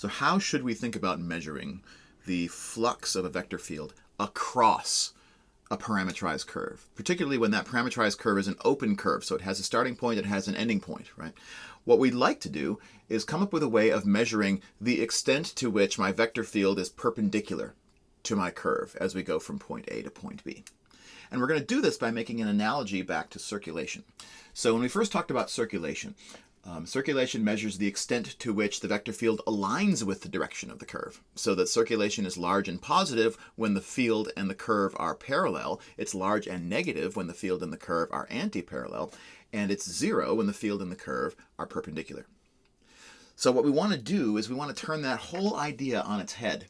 So how should we think about measuring the flux of a vector field across a parametrized curve, particularly when that parametrized curve is an open curve, so it has a starting point, it has an ending point, right? What we'd like to do is come up with a way of measuring the extent to which my vector field is perpendicular to my curve as we go from point A to point B. And we're going to do this by making an analogy back to circulation. So when we first talked about circulation, circulation measures the extent to which the vector field aligns with the direction of the curve. So that circulation is large and positive when the field and the curve are parallel. It's large and negative when the field and the curve are anti-parallel. And it's zero when the field and the curve are perpendicular. So what we want to do is we want to turn that whole idea on its head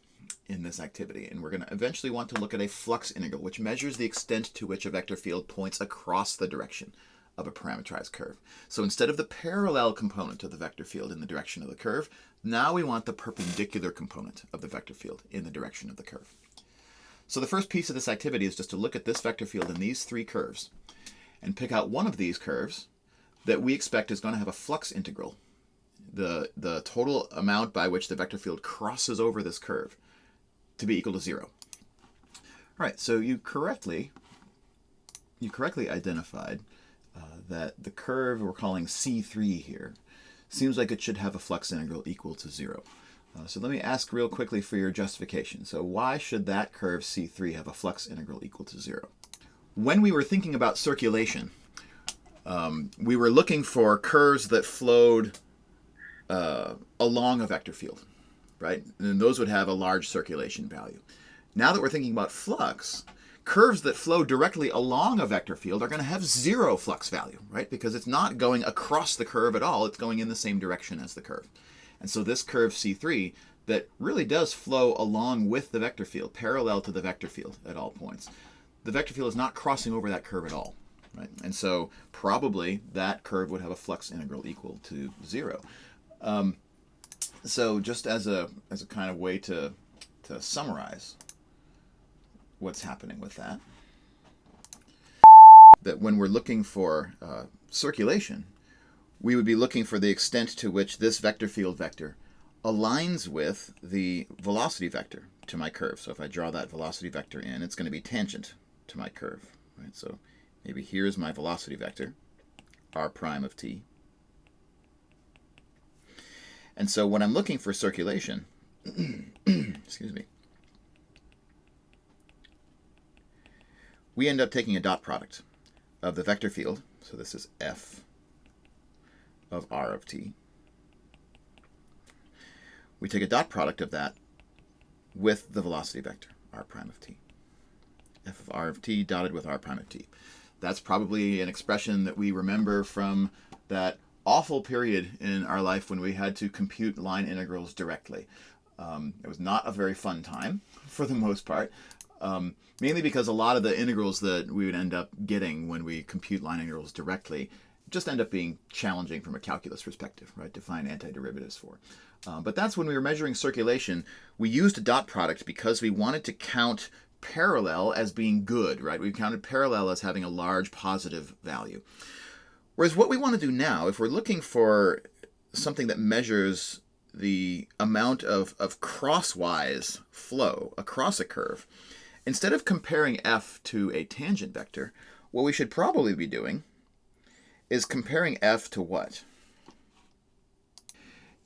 in this activity. And we're going to eventually want to look at a flux integral, which measures the extent to which a vector field points across the direction of a parametrized curve. So instead of the parallel component of the vector field in the direction of the curve, now we want the perpendicular component of the vector field in the direction of the curve. So the first piece of this activity is just to look at this vector field in these three curves and pick out one of these curves that we expect is going to have a flux integral, the total amount by which the vector field crosses over this curve, to be equal to 0. All right, so you correctly identified that the curve we're calling C3 here seems like it should have a flux integral equal to 0. So let me ask real quickly for your justification. So why should that curve C3 have a flux integral equal to 0? When we were thinking about circulation, we were looking for curves that flowed along a vector field, right? And those would have a large circulation value. Now that we're thinking about flux, curves that flow directly along a vector field are going to have 0 flux value, right? Because it's not going across the curve at all. It's going in the same direction as the curve. And so this curve C3 that really does flow along with the vector field, parallel to the vector field at all points, the vector field is not crossing over that curve at all, right? And so probably that curve would have a flux integral equal to 0. So just as a kind of way to summarize what's happening with that when we're looking for circulation, we would be looking for the extent to which this vector field vector aligns with the velocity vector to my curve. So if I draw that velocity vector in, it's going to be tangent to my curve, right? So maybe here's my velocity vector, r prime of t. And so when I'm looking for circulation, excuse me, we end up taking a dot product of the vector field. So this is f of r of t. We take a dot product of that with the velocity vector, r prime of t. F of r of t dotted with r prime of t. That's probably an expression that we remember from that awful period in our life when we had to compute line integrals directly. It was not a very fun time for the most part, mainly because a lot of the integrals that we would end up getting when we compute line integrals directly just end up being challenging from a calculus perspective, right, to find antiderivatives for. But that's when we were measuring circulation. We used a dot product because we wanted to count parallel as being good, right? We counted parallel as having a large positive value. Whereas what we want to do now, if we're looking for something that measures the amount of crosswise flow across a curve, instead of comparing f to a tangent vector, what we should probably be doing is comparing f to what?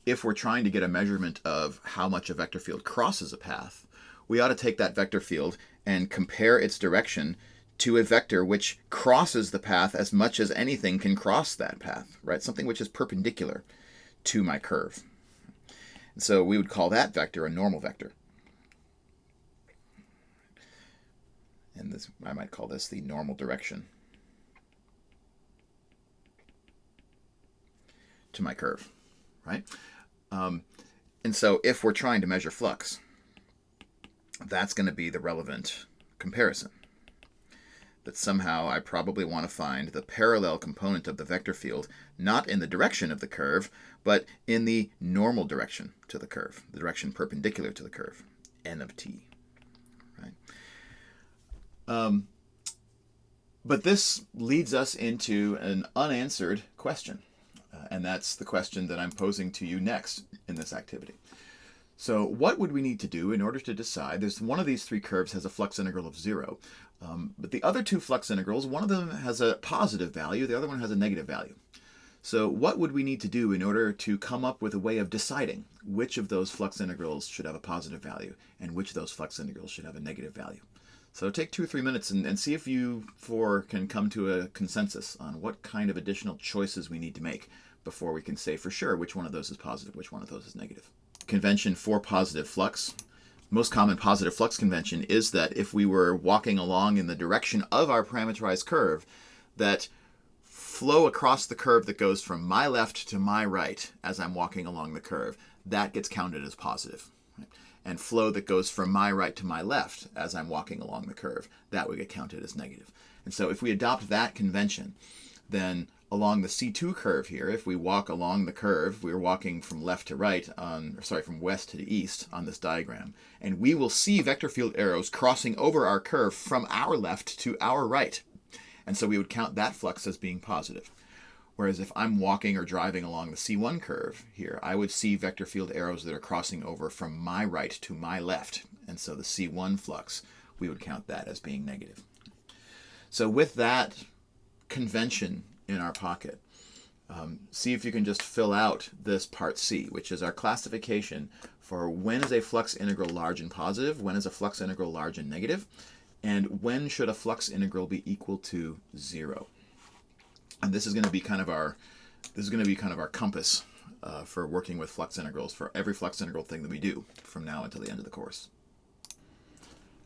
If we're trying to get a measurement of how much a vector field crosses a path, we ought to take that vector field and compare its direction to a vector which crosses the path as much as anything can cross that path, right? Something which is perpendicular to my curve. And so we would call that vector a normal vector. And this, I might call this the normal direction to my curve, right? And so if we're trying to measure flux, that's going to be the relevant comparison. That somehow I probably want to find the parallel component of the vector field, not in the direction of the curve, but in the normal direction to the curve, the direction perpendicular to the curve, n of t, right? But this leads us into an unanswered question, and that's the question that I'm posing to you next in this activity. So what would we need to do in order to decide? There's one of these three curves has a flux integral of 0, but the other two flux integrals, one of them has a positive value, the other one has a negative value. So what would we need to do in order to come up with a way of deciding which of those flux integrals should have a positive value and which of those flux integrals should have a negative value? So take 2 or 3 minutes and see if you four can come to a consensus on what kind of additional choices we need to make before we can say for sure which one of those is positive, which one of those is negative. Convention for positive flux. Most common positive flux convention is that if we were walking along in the direction of our parametrized curve, that flow across the curve that goes from my left to my right as I'm walking along the curve, that gets counted as positive. Right? And flow that goes from my right to my left as I'm walking along the curve, that would get counted as negative. And so if we adopt that convention, then along the C2 curve here, if we walk along the curve, we're walking from left to right from west to east on this diagram, and we will see vector field arrows crossing over our curve from our left to our right. And so we would count that flux as being positive. Whereas if I'm walking or driving along the C1 curve here, I would see vector field arrows that are crossing over from my right to my left. And so the C1 flux, we would count that as being negative. So with that convention in our pocket, see if you can just fill out this part C, which is our classification for when is a flux integral large and positive, when is a flux integral large and negative, and when should a flux integral be equal to 0. And this is going to be kind of our compass for working with flux integrals for every flux integral thing that we do from now until the end of the course.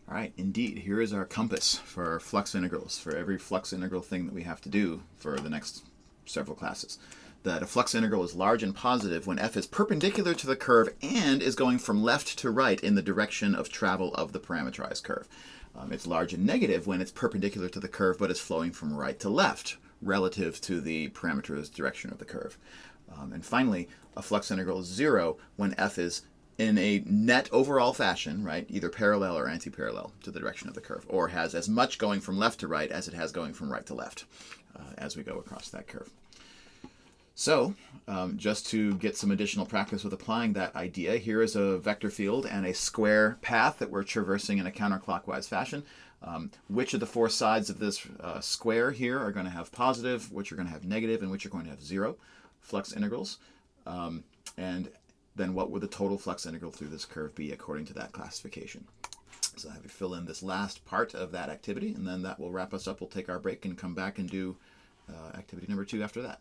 All right, indeed, here is our compass for flux integrals, for every flux integral thing that we have to do for the next several classes. That a flux integral is large and positive when f is perpendicular to the curve and is going from left to right in the direction of travel of the parametrized curve. It's large and negative when it's perpendicular to the curve but is flowing from right to left relative to the parameter's direction of the curve. And finally, a flux integral is 0 when f is in a net overall fashion, right, either parallel or anti-parallel to the direction of the curve, or has as much going from left to right as it has going from right to left as we go across that curve. So just to get some additional practice with applying that idea, here is a vector field and a square path that we're traversing in a counterclockwise fashion. Which of the four sides of this square here are going to have positive, which are going to have negative, and which are going to have 0 flux integrals? And then what would the total flux integral through this curve be according to that classification? So I have you fill in this last part of that activity, and then that will wrap us up. We'll take our break and come back and do activity number 2 after that.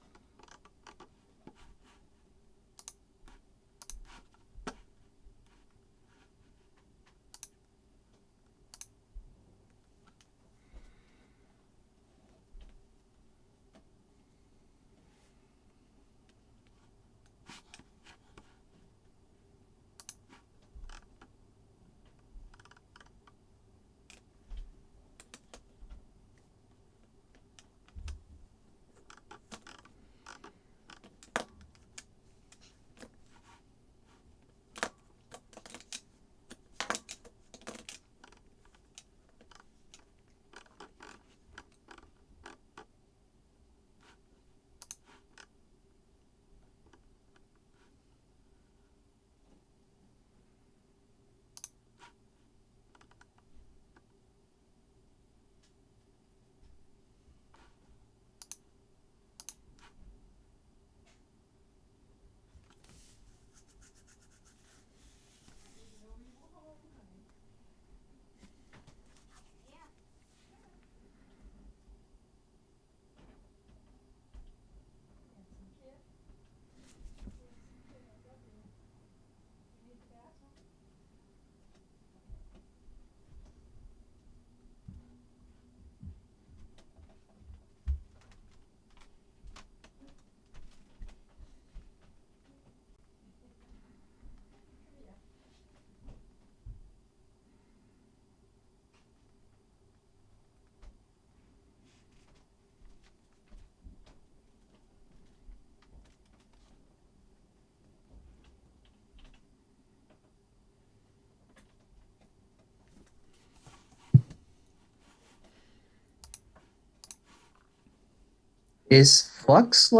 Is Flux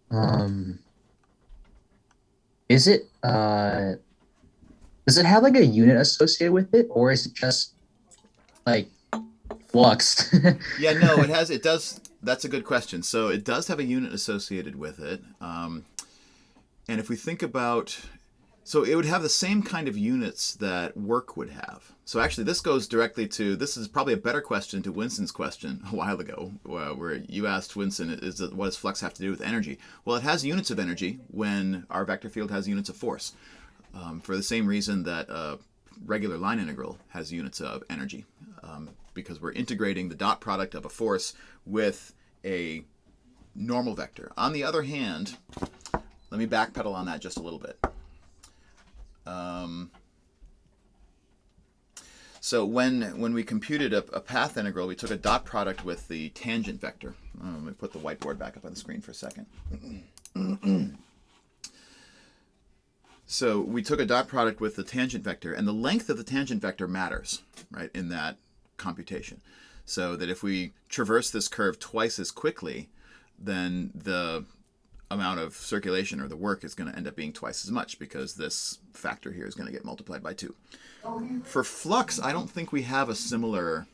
um is it Does it have like a unit associated with it, or is it just like flux? Yeah, no, it does. That's a good question. So it does have a unit associated with it. And if we think about, so it would have the same kind of units that work would have. So actually, this goes directly to, this is probably a better question to Winston's question a while ago, where you asked Winston, what does flux have to do with energy? Well, it has units of energy when our vector field has units of force, for the same reason that a regular line integral has units of energy, because we're integrating the dot product of a force with a normal vector. On the other hand, let me backpedal on that just a little bit. So when we computed a path integral, we took a dot product with the tangent vector. Let me put the whiteboard back up on the screen for a second. So we took a dot product with the tangent vector, and the length of the tangent vector matters, right, in that computation. So that if we traverse this curve twice as quickly, then the amount of circulation or the work is going to end up being twice as much, because this factor here is going to get multiplied by 2. For flux, I don't think we have a similar,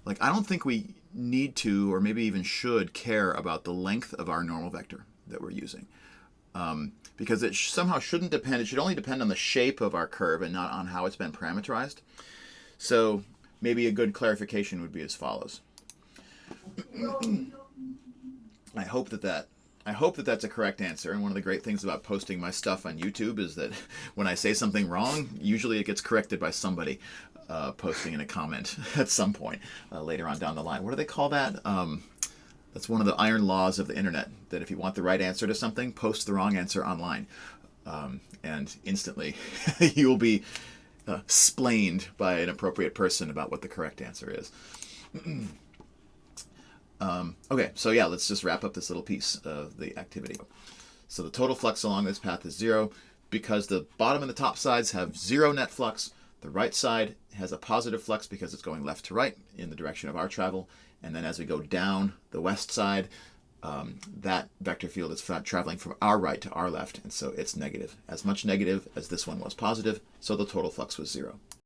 like, I don't think we need to, or maybe even should, care about the length of our normal vector that we're using. Because it somehow shouldn't depend, it should only depend on the shape of our curve and not on how it's been parametrized. So maybe a good clarification would be as follows. I hope that that's a correct answer. And one of the great things about posting my stuff on YouTube is that when I say something wrong, usually it gets corrected by somebody posting in a comment at some point later on down the line. What do they call that? That's one of the iron laws of the internet, that if you want the right answer to something, post the wrong answer online. And instantly you will be splained by an appropriate person about what the correct answer is. Okay, so yeah, let's just wrap up this little piece of the activity. So the total flux along this path is 0. Because the bottom and the top sides have 0 net flux, the right side has a positive flux because it's going left to right in the direction of our travel. And then as we go down the west side, that vector field is traveling from our right to our left, and so it's negative. As much negative as this one was positive, so the total flux was 0.